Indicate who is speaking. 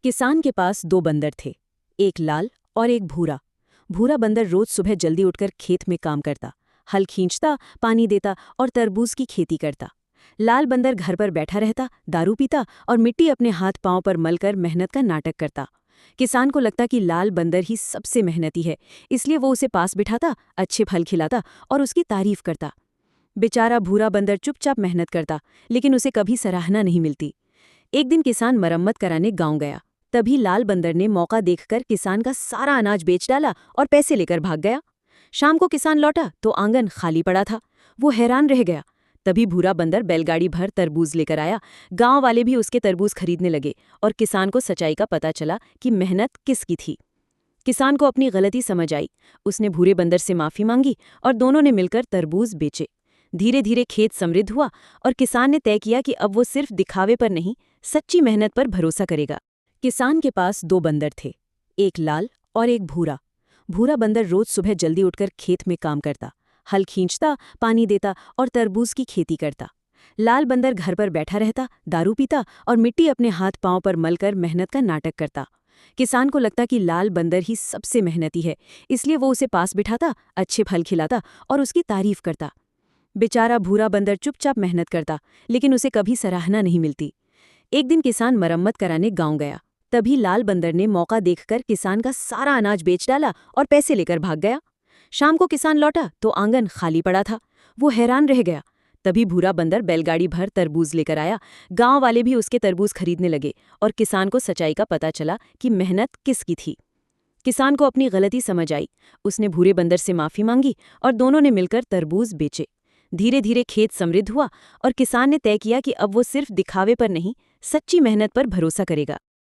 Speaker 1: किसान के पास दो बंदर थे, एक लाल और एक भूरा। भूरा बंदर रोज सुबह जल्दी उठकर खेत में काम करता, हल खींचता, पानी देता और तरबूज की खेती करता। लाल बंदर घर पर बैठा रहता, दारू पीता और मिट्टी अपने हाथ पांव पर मलकर मेहनत का नाटक करता। किसान को लगता कि लाल बंदर ही सबसे मेहनती है, इसलिए वो उसे पास बिठाता, अच्छे फल खिलाता और उसकी तारीफ करता। बेचारा भूरा बंदर चुपचाप मेहनत करता, लेकिन उसे कभी सराहना नहीं मिलती। एक दिन किसान मरम्मत कराने गांव गया। तभी लाल बंदर ने मौका देखकर किसान का सारा अनाज बेच डाला और पैसे लेकर भाग गया। शाम को किसान लौटा तो आंगन खाली पड़ा था। वो हैरान रह गया। तभी भूरा बंदर बैलगाड़ी भर तरबूज लेकर आया। गांव वाले भी उसके तरबूज खरीदने लगे और किसान को सच्चाई का पता चला कि मेहनत किसकी थी। किसान को अपनी गलती समझ आई। उसने भूरे बंदर से माफी मांगी और दोनों ने मिलकर तरबूज बेचे। धीरे धीरे खेत समृद्ध हुआ और किसान ने तय किया कि अब वो सिर्फ दिखावे पर नहीं, सच्ची मेहनत पर भरोसा करेगा। किसान के पास दो बंदर थे, एक लाल और एक भूरा। भूरा बंदर रोज सुबह जल्दी उठकर खेत में काम करता, हल खींचता, पानी देता और तरबूज की खेती करता। लाल बंदर घर पर बैठा रहता, दारू पीता और मिट्टी अपने हाथ पांव पर मलकर मेहनत का नाटक करता। किसान को लगता कि लाल बंदर ही सबसे मेहनती है, इसलिए वो उसे पास बिठाता, अच्छे फल खिलाता और उसकी तारीफ करता। बेचारा भूरा बंदर चुपचाप मेहनत करता, लेकिन उसे कभी सराहना नहीं मिलती। एक दिन किसान मरम्मत कराने गांव गया। तभी लाल बंदर ने मौका देखकर किसान का सारा अनाज बेच डाला और पैसे लेकर भाग गया। शाम को किसान लौटा तो आंगन खाली पड़ा था। वो हैरान रह गया। तभी भूरा बंदर बैलगाड़ी भर तरबूज लेकर आया। गांव वाले भी उसके तरबूज खरीदने लगे और किसान को सच्चाई का पता चला कि मेहनत किसकी थी। किसान को अपनी गलती समझ आई। उसने भूरे बंदर से माफी मांगी और दोनों ने मिलकर तरबूज बेचे। धीरे धीरे खेत समृद्ध हुआ और किसान ने तय किया कि अब वो सिर्फ दिखावे पर नहीं, सच्ची मेहनत पर भरोसा करेगा।